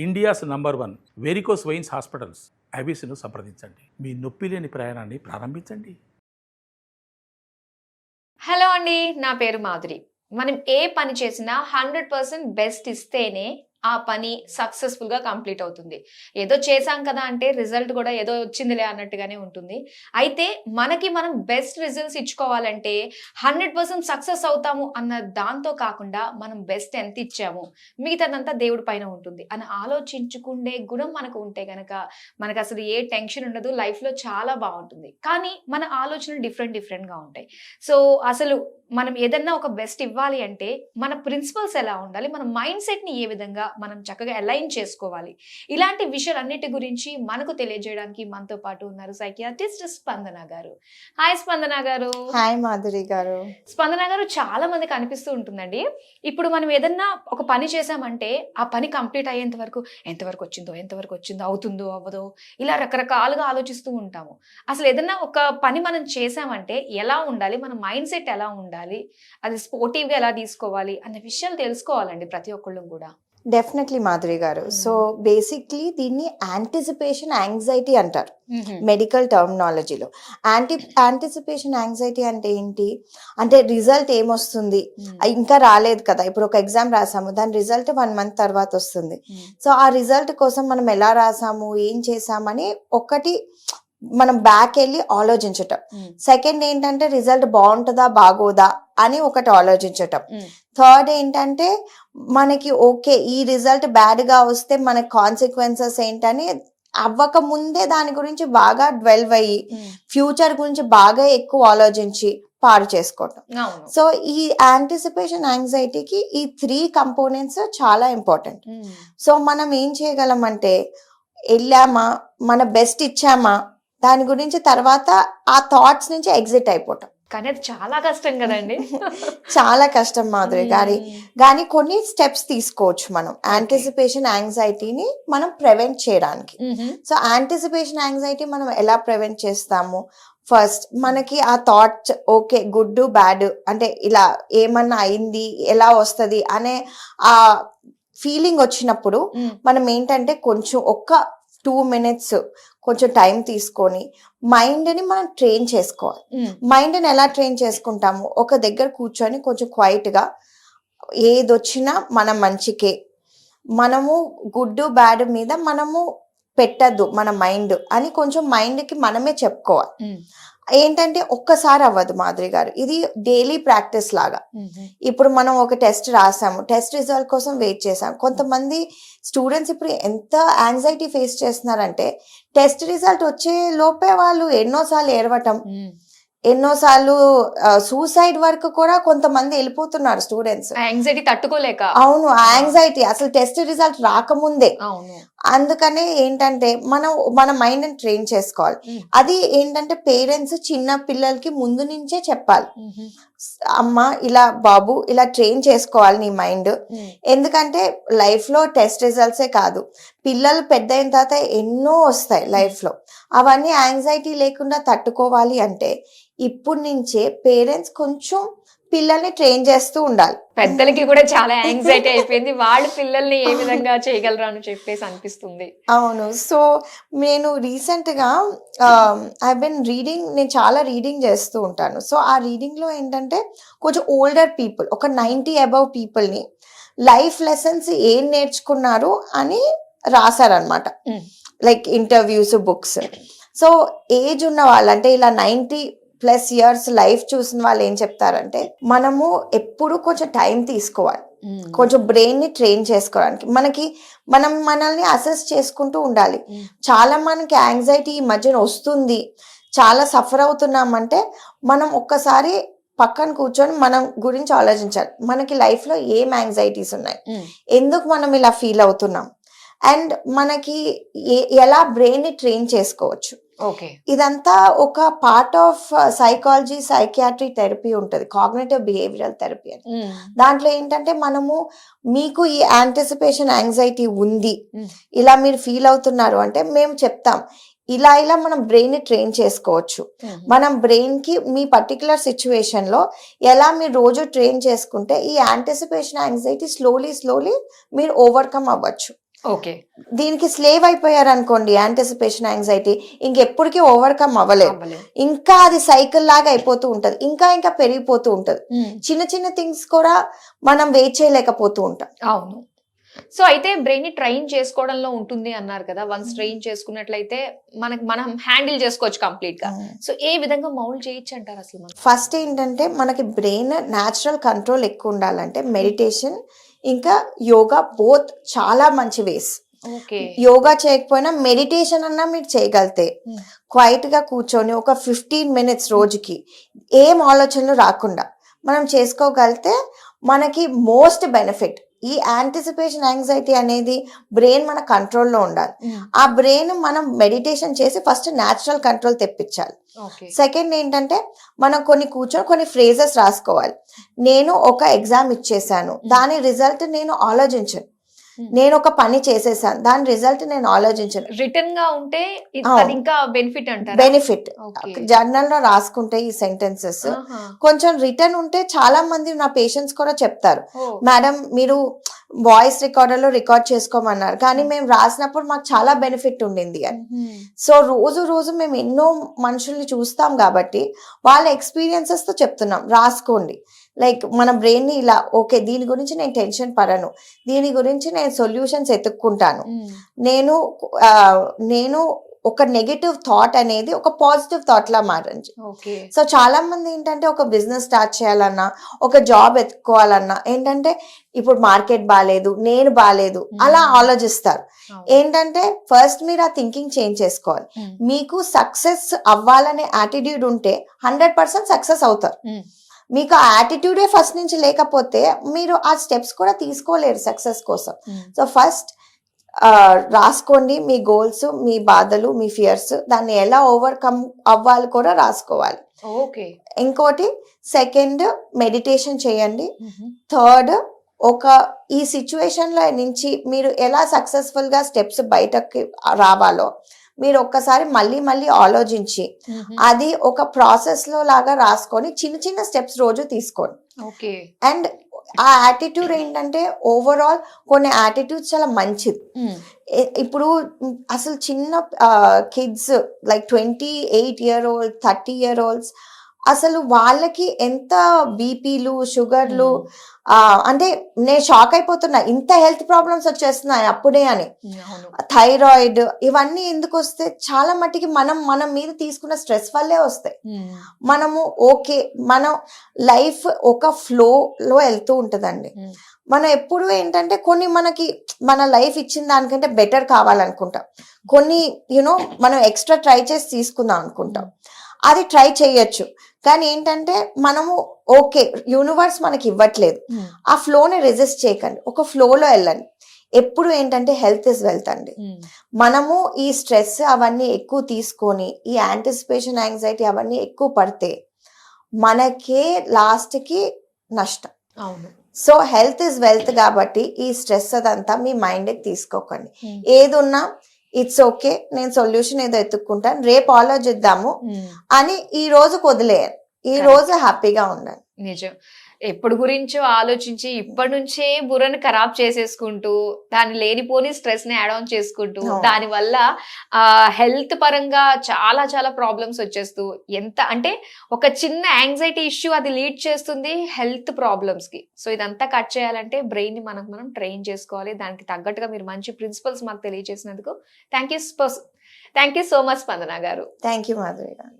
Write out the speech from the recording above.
India's number 1 varicose veins hospitals ఐబీసీను సంప్రదించండి. మీ నొప్పి లేని ప్రయాణాన్ని ప్రారంభించండి. హలో అండి, నా పేరు మాధురి. మనం ఏ పని చేసినా 100% బెస్ట్ ఇస్తేనే ఆ పని సక్సెస్ఫుల్ గా కంప్లీట్ అవుతుంది. ఏదో చేసాం కదా అంటే రిజల్ట్ కూడా ఏదో వచ్చిందిలే అన్నట్టుగానే ఉంటుంది. అయితే మనకి మనం బెస్ట్ రిజల్ట్స్ ఇచ్చుకోవాలంటే 100% సక్సెస్ అవుతాము అన్న దాంతో కాకుండా మనం బెస్ట్ ఎంత ఇచ్చాము మిగతాదంతా దేవుడి పైన ఉంటుంది అని ఆలోచించుకునే గుణం మనకు ఉంటే గనక మనకు అసలు ఏ టెన్షన్ ఉండదు, లైఫ్ లో చాలా బాగుంటుంది. కానీ మన ఆలోచనలు డిఫరెంట్ గా ఉంటాయి. సో అసలు మనం ఏదన్నా ఒక బెస్ట్ ఇవ్వాలి అంటే మన ప్రిన్సిపల్స్ ఎలా ఉండాలి, మన మైండ్ సెట్ ని ఏ విధంగా మనం చక్కగా అలైన్ చేసుకోవాలి, ఇలాంటి విషయాలన్నిటి గురించి మనకు తెలియజేయడానికి మనతో పాటు ఉన్నారు సైకియాట్రిస్ట్ స్పందన గారు. హాయ్ స్పందన గారు. హాయ్ మాధురి గారు. స్పందన గారు, చాలా మందికి అనిపిస్తూ ఉంటుందండి, ఇప్పుడు మనం ఏదన్నా ఒక పని చేసామంటే ఆ పని కంప్లీట్ అయ్యేంత వరకు ఎంతవరకు వచ్చిందో అవుతుందో అవ్వదో ఇలా రకరకాలుగా ఆలోచిస్తూ ఉంటాము. అసలు ఏదన్నా ఒక పని మనం చేసామంటే ఎలా ఉండాలి, మన మైండ్ సెట్ ఎలా ఉండాలి, అది స్పోర్టివ్ గా ఎలా తీసుకోవాలి అన్న విషయాలు తెలుసుకోవాలండి ప్రతి ఒక్కళ్ళు కూడా. డెఫినెట్లీ మాధురి గారు. సో బేసిక్లీ దీన్ని యాంటిసిపేషన్ యాంగ్జైటీ అంటారు మెడికల్ టర్మినాలజీలో. యాంటిసిపేషన్ యాంగ్జైటీ అంటే ఏంటి అంటే రిజల్ట్ ఏమొస్తుంది, ఇంకా రాలేదు కదా, ఇప్పుడు ఒక ఎగ్జామ్ రాసాము, దాని రిజల్ట్ 1 month తర్వాత వస్తుంది. సో ఆ రిజల్ట్ కోసం మనం ఎలా రాసాము, ఏం చేసామని ఒకటి మనం బ్యాక్ వెళ్ళి ఆలోచించటం. సెకండ్ ఏంటంటే రిజల్ట్ బాగుంటుందా బాగోదా అని ఒకటి ఆలోచించటం. థర్డ్ ఏంటంటే మనకి ఓకే ఈ రిజల్ట్ బ్యాడ్ గా వస్తే మన కాన్సిక్వెన్సెస్ ఏంటని అవ్వక ముందే దాని గురించి బాగా డ్వెల్వ్ అయ్యి ఫ్యూచర్ గురించి బాగా ఎక్కువ ఆలోచించి పాడు చేసుకోవటం. సో ఈ యాంటిసిపేషన్ యాంగ్జైటీకి ఈ 3 components చాలా ఇంపార్టెంట్. సో మనం ఏం చేయగలం అంటే వెళ్ళామా, మన బెస్ట్ ఇచ్చామా, దాని గురించి తర్వాత ఆ థాట్స్ నుంచి ఎగ్జిట్ అయిపోవటం. కానీ అది చాలా కష్టం కదండి. చాలా కష్టం మాధురి గారి. కానీ కొన్ని స్టెప్స్ తీసుకోవచ్చు మనం యాంటిసిపేషన్ యాంగ్జైటీని మనం ప్రివెంట్ చేయడానికి. సో యాంటిసిపేషన్ యాంగ్జైటీ మనం ఎలా ప్రివెంట్ చేస్తాము, ఫస్ట్ మనకి ఆ థాట్ ఓకే గుడ్ బ్యాడ్ అంటే ఇలా ఏమన్నా అయింది ఎలా వస్తుంది అనే ఆ ఫీలింగ్ వచ్చినప్పుడు మనం ఏంటంటే కొంచెం ఒక్క 2 minutes కొంచెం టైం తీసుకొని మైండ్ని మనం ట్రైన్ చేసుకోవాలి. మైండ్ని ఎలా ట్రైన్ చేసుకుంటాము, ఒక దగ్గర కూర్చొని కొంచెం క్వైట్గా ఏదొచ్చినా మన మంచికే, మనము గుడ్ బ్యాడ్ మీద మనము పెట్టద్దు మన మైండ్ అని కొంచెం మైండ్కి మనమే చెప్పుకోవాలి. ఏంటంటే ఒక్కసారి అవ్వదు మాధురి గారు, ఇది డైలీ ప్రాక్టీస్ లాగా. ఇప్పుడు మనం ఒక టెస్ట్ రాసాము, టెస్ట్ రిజల్ట్ కోసం వెయిట్ చేసాము. కొంతమంది స్టూడెంట్స్ ఇప్పుడు ఎంత యాంగ్జైటీ ఫేస్ చేస్తున్నారంటే టెస్ట్ రిజల్ట్ వచ్చే లోపే వాళ్ళు ఎన్నోసార్లు ఏడవటం, ఎన్నోసార్లు సూసైడ్ వరకు కూడా కొంతమంది వెళ్ళిపోతున్నారు స్టూడెంట్స్, యాంగ్జైటీ తట్టుకోలేక. అవును, యాంగ్జైటీ అసలు టెస్ట్ రిజల్ట్ రాకముందే. అందుకనే ఏంటంటే మనం మన మైండ్ ని ట్రైన్ చేసుకోవాలి. అది ఏంటంటే పేరెంట్స్ చిన్న పిల్లలకి ముందు నుంచే చెప్పాలి, అమ్మ ఇలా బాబు ఇలా ట్రైన్ చేసుకోవాలి నీ మైండ్. ఎందుకంటే లైఫ్ లో టెస్ట్ రిజల్ట్సే కాదు, పిల్లలు పెద్ద అయిన తర్వాత ఎన్నో వస్తాయి లైఫ్ లో. అవన్నీ యాంగ్జైటీ లేకుండా తట్టుకోవాలి అంటే ఇప్పుడు నుంచే పేరెంట్స్ కొంచెం పిల్లల్ని ట్రైన్ చేస్తూ ఉండాలి. పెద్దలకి కూడా చాలా యాంగ్జైటీ అయిపోయింది, వాళ్ళు పిల్లల్ని ఏ విధంగా చేయగలరా అని చెప్పేసి అనిపిస్తుంది. అవును. సో నేను రీసెంట్ గా ఐ బిన్ రీడింగ్, నేను చాలా రీడింగ్ చేస్తూ ఉంటాను. సో ఆ రీడింగ్ లో ఏంటంటే కొంచెం ఓల్డర్ పీపుల్, ఒక 90 above people ని లైఫ్ లెసన్స్ ఏం నేర్చుకున్నారు అని రాశారనమాట, like interviews, books. So age ఉన్న వాళ్ళు అంటే ఇలా 90+ years లైఫ్ చూసిన వాళ్ళు ఏం చెప్తారంటే మనము ఎప్పుడు కొంచెం టైం తీసుకోవాలి, కొంచెం బ్రెయిన్ ని ట్రైన్ చేసుకోవడానికి. మనం మనల్ని అసెస్ చేసుకుంటూ ఉండాలి. చాలా మనకి యాంగ్జైటీ ఈ మధ్యన వస్తుంది, చాలా సఫర్ అవుతున్నామంటే మనం ఒక్కసారి పక్కన కూర్చొని మనం గురించి ఆలోచించాలి. మనకి లైఫ్ లో ఏం యాంగ్జైటీస్ ఉన్నాయి, ఎందుకు మనం ఇలా ఫీల్ అవుతున్నాం, అండ్ మనకి ఎలా బ్రెయిన్ ని ట్రైన్ చేసుకోవచ్చు. ఇదంతా ఒక part of psychology, psychiatry therapy ఉంటుంది, కాగ్నిటివ్ బిహేవియరల్ థెరపీ అని. దాంట్లో ఏంటంటే మనము మీకు ఈ యాంటిసిపేషన్ యాంగ్జైటీ ఉంది, ఇలా మీరు ఫీల్ అవుతున్నారు అంటే మేము చెప్తాం ఇలా మనం బ్రెయిన్ ని ట్రైన్ చేసుకోవచ్చు. మనం బ్రెయిన్ కి మీ పర్టికులర్ సిచ్యువేషన్ లో ఎలా మీరు రోజు ట్రైన్ చేసుకుంటే ఈ యాంటిసిపేషన్ యాంగ్జైటీ స్లోలీ మీరు ఓవర్కమ్ అవ్వచ్చు. ఓకే. దీనికి స్లేవ్ అయిపోయారు అనుకోండి, యాంటిసిపేషన్ యాంగ్జైటీ ఇంకెప్పటికీ ఓవర్కమ్ అవ్వలేదు. ఇంకా అది సైకిల్ లాగా అయిపోతూ ఉంటది, ఇంకా ఇంకా పెరిగిపోతూ ఉంటది. చిన్న చిన్న థింగ్స్ కూడా మనం వెయిట్ చేయలేకపోతూ ఉంటాం. అవును. సో అయితే బ్రెయిన్ ని ట్రైన్ చేసుకోవడంలో ఉంటుంది అన్నారు కదా. వన్స్ ట్రైన్ చేసుకున్నట్లయితే మనం హ్యాండిల్ చేసుకోవచ్చు కంప్లీట్ గా. సో ఏ విధంగా మౌల్డ్ చేయొచ్చు అంటారు అసలు మనం? ఫస్ట్ ఏంటంటే మనకి బ్రెయిన్ న్యాచురల్ కంట్రోల్ ఎక్కువ ఉండాలంటే మెడిటేషన్ ఇంకా యోగా బోత్ చాలా మంచి వేస్. ఓకే. యోగా చేయకపోయినా మెడిటేషన్ అన్నా మీరు చేయగలితే క్వైట్ గా కూర్చొని ఒక 15 minutes రోజుకి ఏం ఆలోచనలు రాకుండా మనం చేసుకోగలితే మనకి మోస్ట్ బెనిఫిట్. ఈ యాంటిసిపేషన్ యాంగ్జైటీ అనేది బ్రెయిన్ మన కంట్రోల్లో ఉండాలి. ఆ బ్రెయిన్ మనం మెడిటేషన్ చేసి ఫస్ట్ న్యాచురల్ కంట్రోల్ తెప్పించాలి. సెకండ్ ఏంటంటే మనం కూర్చొని కొన్ని ఫ్రేజెస్ రాసుకోవాలి. నేను ఒక ఎగ్జామ్ ఇచ్చేసాను, దాని రిజల్ట్ నేను ఆలోచించను. నేను ఒక పని చేసేసాను, దాని రిజల్ట్ నేను ఆలోచించను. రిటర్న్ గా ఉంటే ఇంకా బెనిఫిట్ అంటారు. బెనిఫిట్ జర్నల్ లో రాసుకుంటే ఈ సెంటెన్సెస్ కొంచెం రిటర్న్ ఉంటే చాలా మంది నా పేషెంట్స్ కూడా చెప్తారు, మేడం మీరు వాయిస్ రికార్డర్ లో రికార్డ్ చేసుకోమన్నారు కానీ మేము రాసినప్పుడు మాకు చాలా బెనిఫిట్ ఉండింది అని. సో రోజు మేము ఎన్నో మనుషుల్ని చూస్తాం కాబట్టి వాళ్ళ ఎక్స్పీరియన్సెస్ తో చెప్తున్నాం, రాసుకోండి. లైక్ మన బ్రెయిన్ ని ఇలా, ఓకే దీని గురించి నేను టెన్షన్ పడను, దీని గురించి నేను సొల్యూషన్స్ ఎత్తుక్కుంటాను, నేను ఒక నెగటివ్ థాట్ అనేది ఒక పాజిటివ్ థాట్ లా మారండి. సో చాలా మంది ఏంటంటే ఒక బిజినెస్ స్టార్ట్ చేయాలన్నా, ఒక జాబ్ ఎత్తుకోవాలన్నా ఏంటంటే ఇప్పుడు మార్కెట్ బాగాలేదు, నేను బాగాలేదు అలా ఆలోచిస్తారు. ఏంటంటే ఫస్ట్ మీరు ఆ థింకింగ్ చేంజ్ చేసుకోవాలి. మీకు సక్సెస్ అవ్వాలనే యాటిట్యూడ్ ఉంటే 100% సక్సెస్ అవుతారు. మీకు ఆ యాటిట్యూడే ఫస్ట్ నుంచి లేకపోతే మీరు ఆ స్టెప్స్ కూడా తీసుకోలేరు సక్సెస్ కోసం. సో ఫస్ట్ రాసుకోండి మీ గోల్స్, మీ బాధలు, మీ ఫియర్స్, దాన్ని ఎలా ఓవర్కమ్ అవ్వాలి కూడా రాసుకోవాలి. ఓకే. ఇంకోటి సెకండ్ మెడిటేషన్ చేయండి. థర్డ్ ఈ సిచ్యువేషన్ లో నుంచి మీరు ఎలా సక్సెస్ఫుల్ గా స్టెప్స్ బయటకి రావాలో మీరు ఒక్కసారి మళ్ళీ ఆలోచించి అది ఒక ప్రాసెస్ లో లాగా రాసుకొని చిన్న చిన్న స్టెప్స్ రోజు తీసుకోండి. అండ్ ఆ యాటిట్యూడ్ ఏంటంటే ఓవరాల్ కొన్ని యాటిట్యూడ్స్ చాలా మంచిది. ఇప్పుడు అసలు చిన్న కిడ్స్ లైక్ 28-year-old 30-year-olds అసలు వాళ్ళకి ఎంత బీపీలు, షుగర్లు, అంటే నేను షాక్ అయిపోతున్నా, ఇంత హెల్త్ ప్రాబ్లమ్స్ వచ్చేస్తున్నాయి అప్పుడే అని. థైరాయిడ్ ఇవన్నీ ఎందుకు వస్తాయి? చాలా మట్టికి మనం మీద తీసుకున్న స్ట్రెస్ వల్లే వస్తాయి. మనము మనం లైఫ్ ఒక ఫ్లోలో వెళ్తూ ఉంటుందండి. మనం ఎప్పుడు ఏంటంటే కొన్ని మనకి మన లైఫ్ ఇచ్చిన దానికంటే బెటర్ కావాలనుకుంటాం, కొన్ని మనం ఎక్స్ట్రా ట్రై చేసి తీసుకుందాం అనుకుంటాం. అది ట్రై చేయొచ్చు కానీ ఏంటంటే మనము యూనివర్స్ మనకి ఇవ్వట్లేదు, ఆ ఫ్లోని రెసిస్ట్ చేయకండి, ఒక ఫ్లోలో వెళ్ళండి. ఎప్పుడు ఏంటంటే హెల్త్ ఇస్ వెల్త్ అండి. మనము ఈ స్ట్రెస్ అవన్నీ ఎక్కువ తీసుకొని ఈ యాంటిసిపేషన్ యాంగ్జైటీ అవన్నీ ఎక్కువ పడితే మనకే లాస్ట్ కి నష్టం. అవును. సో హెల్త్ ఇస్ వెల్త్ కాబట్టి ఈ స్ట్రెస్ అదంతా మీ మైండ్కి తీసుకోకండి. ఏదున్నా ఇట్స్ ఓకే, నేను సొల్యూషన్ ఏదో ఎత్తుక్కుంటాను, రేపు ఆలోచిద్దాము అని ఈ రోజు వదిలేయాలి, ఈ రోజు హ్యాపీగా ఉండాలి. నిజం. ఎప్పుడు గురించో ఆలోచించి ఇప్పటి నుంచే బుర్రని ఖరాబ్ చేసేసుకుంటూ దాని లేనిపోని స్ట్రెస్ ని యాడ్ ఆన్ చేసుకుంటూ దాని వల్ల హెల్త్ పరంగా చాలా చాలా ప్రాబ్లమ్స్ వచ్చేస్తూ, ఎంత అంటే ఒక చిన్న యాంగ్జైటీ ఇష్యూ అది లీడ్ చేస్తుంది హెల్త్ ప్రాబ్లమ్స్ కి. సో ఇదంతా కట్ చేయాలంటే బ్రెయిన్ ని మనం ట్రైన్ చేసుకోవాలి. దానికి తగ్గట్టుగా మీరు మంచి ప్రిన్సిపల్స్ మాకు తెలియజేసినందుకు థ్యాంక్ యూ సో మచ్ స్పందన గారు. థ్యాంక్ యూ మాధవి గారు.